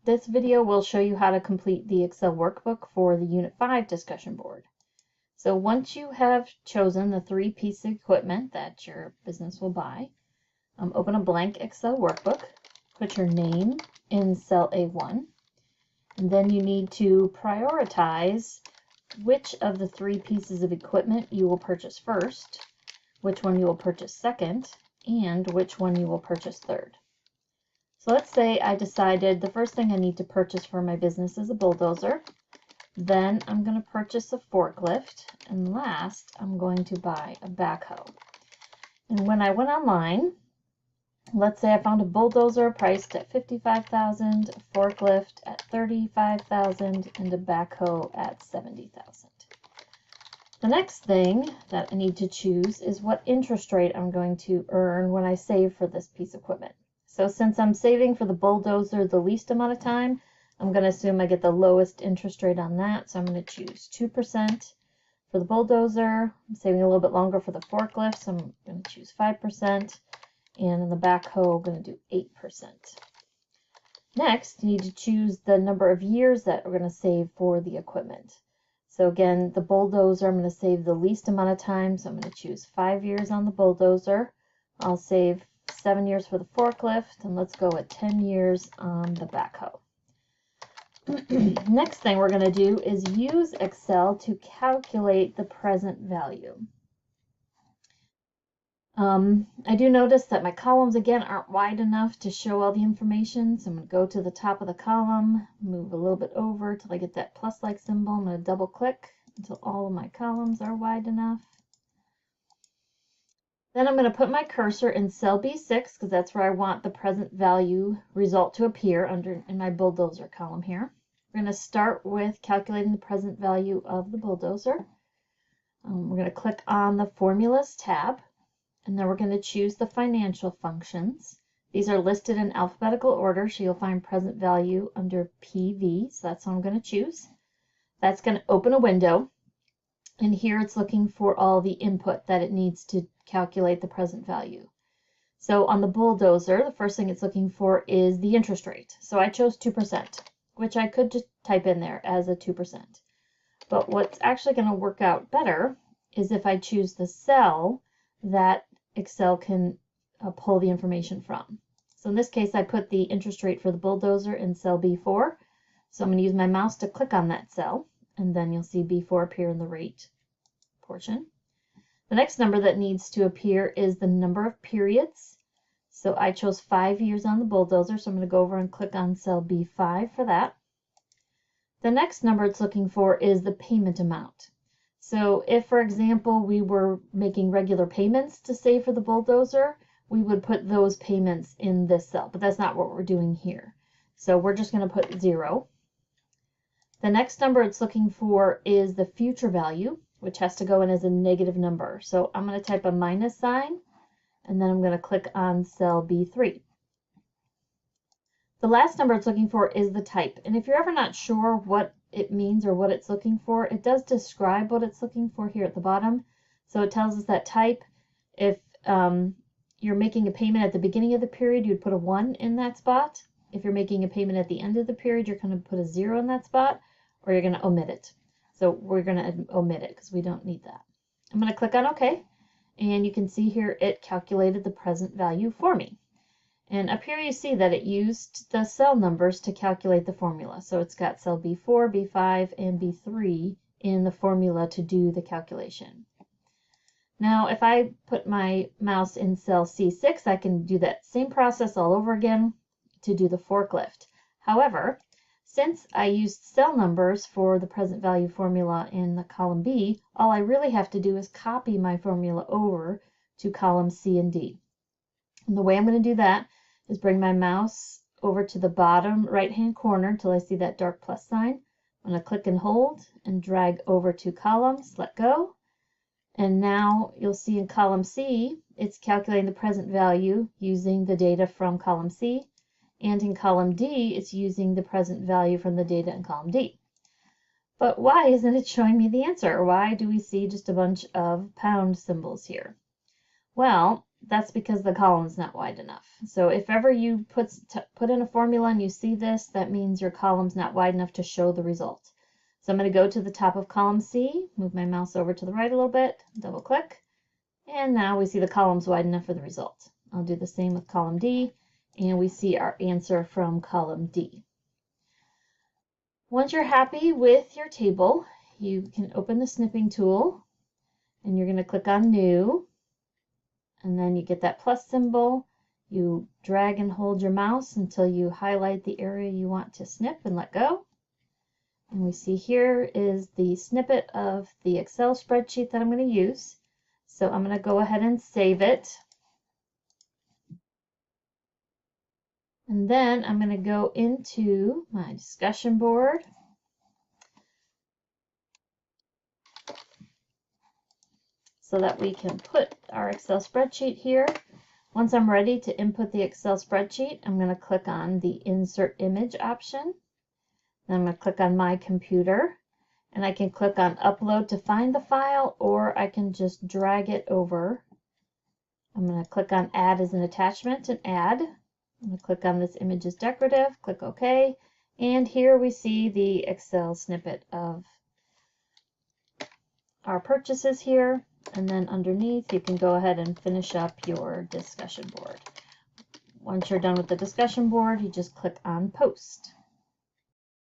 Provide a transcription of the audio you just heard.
This video will show you how to complete the Excel workbook for the Unit 5 discussion board. So once you have chosen the 3 pieces of equipment that your business will buy, open a blank Excel workbook, put your name in cell A1, and then you need to prioritize which of the 3 pieces of equipment you will purchase first, which one you will purchase second, and which one you will purchase third. So let's say I decided the first thing I need to purchase for my business is a bulldozer. Then I'm going to purchase a forklift. And last, I'm going to buy a backhoe. And when I went online, let's say I found a bulldozer priced at $55,000, a forklift at $35,000, and a backhoe at $70,000. The next thing that I need to choose is what interest rate I'm going to earn when I save for this piece of equipment. So since I'm saving for the bulldozer the least amount of time, I'm going to assume I get the lowest interest rate on that. So I'm going to choose 2% for the bulldozer. I'm saving a little bit longer for the forklift, so I'm going to choose 5%. And in the backhoe, I'm going to do 8%. Next, you need to choose the number of years that we're going to save for the equipment. So again, the bulldozer, I'm going to save the least amount of time, so I'm going to choose 5 years on the bulldozer. I'll save 7 years for the forklift, and let's go with 10 years on the backhoe. Next thing we're going to do is use Excel to calculate the present value. I do notice that my columns again aren't wide enough to show all the information, so I'm going to go to the top of the column, move a little bit over till I get that plus-like symbol. I'm going to double click until all of my columns are wide enough. Then I'm going to put my cursor in cell B6 because that's where I want the present value result to appear in my bulldozer column here. We're going to start with calculating the present value of the bulldozer. We're going to click on the Formulas tab, and then we're going to choose the financial functions. These are listed in alphabetical order, so you'll find present value under PV, so that's what I'm going to choose. That's going to open a window, and here it's looking for all the input that it needs to calculate the present value. So on the bulldozer, the first thing it's looking for is the interest rate. So I chose 2%, which I could just type in there as a 2%. But what's actually going to work out better is if I choose the cell that Excel can pull the information from. So in this case, I put the interest rate for the bulldozer in cell B4. So I'm going to use my mouse to click on that cell, and then you'll see B4 appear in the rate portion. The next number that needs to appear is the number of periods. So I chose 5 years on the bulldozer, so I'm going to go over and click on cell B5 for that. The next number it's looking for is the payment amount. So if, for example, we were making regular payments to save for the bulldozer, we would put those payments in this cell, but that's not what we're doing here. So we're just going to put 0. The next number it's looking for is the future value, which has to go in as a negative number. So I'm going to type a minus sign, and then I'm going to click on cell B3. The last number it's looking for is the type. And if you're ever not sure what it means or what it's looking for, it does describe what it's looking for here at the bottom. So it tells us that type, if you're making a payment at the beginning of the period, you'd put a 1 in that spot. If you're making a payment at the end of the period, you're going to put a 0 in that spot, or you're going to omit it. So we're going to omit it because we don't need that. I'm going to click on OK, and you can see here it calculated the present value for me. And up here you see that it used the cell numbers to calculate the formula. So it's got cell B4, B5, and B3 in the formula to do the calculation. Now if I put my mouse in cell C6, I can do that same process all over again to do the forklift. However, since I used cell numbers for the present value formula in the column B, all I really have to do is copy my formula over to column C and D. And the way I'm going to do that is bring my mouse over to the bottom right-hand corner until I see that dark plus sign. I'm going to click and hold and drag over to columns, let go. And now you'll see in column C, it's calculating the present value using the data from column C. And in column D, it's using the present value from the data in column D. But why isn't it showing me the answer? Why do we see just a bunch of pound symbols here? Well, that's because the column's not wide enough. So if ever you put in a formula and you see this, that means your column's not wide enough to show the result. So I'm going to go to the top of column C, move my mouse over to the right a little bit, double click, and now we see the column's wide enough for the result. I'll do the same with column D, and we see our answer from column D. Once you're happy with your table, you can open the snipping tool, and you're going to click on New, and then you get that plus symbol. You drag and hold your mouse until you highlight the area you want to snip and let go. And we see here is the snippet of the Excel spreadsheet that I'm going to use. So I'm going to go ahead and save it. And then I'm going to go into my discussion board. So that we can put our Excel spreadsheet here. Once I'm ready to input the Excel spreadsheet, I'm going to click on the Insert Image option. Then I'm going to click on My Computer, and I can click on Upload to find the file, or I can just drag it over. I'm going to click on Add as an Attachment and add. I'm going to click on this image as decorative, click OK, and here we see the Excel snippet of our purchases here. And then underneath, you can go ahead and finish up your discussion board. Once you're done with the discussion board, you just click on Post.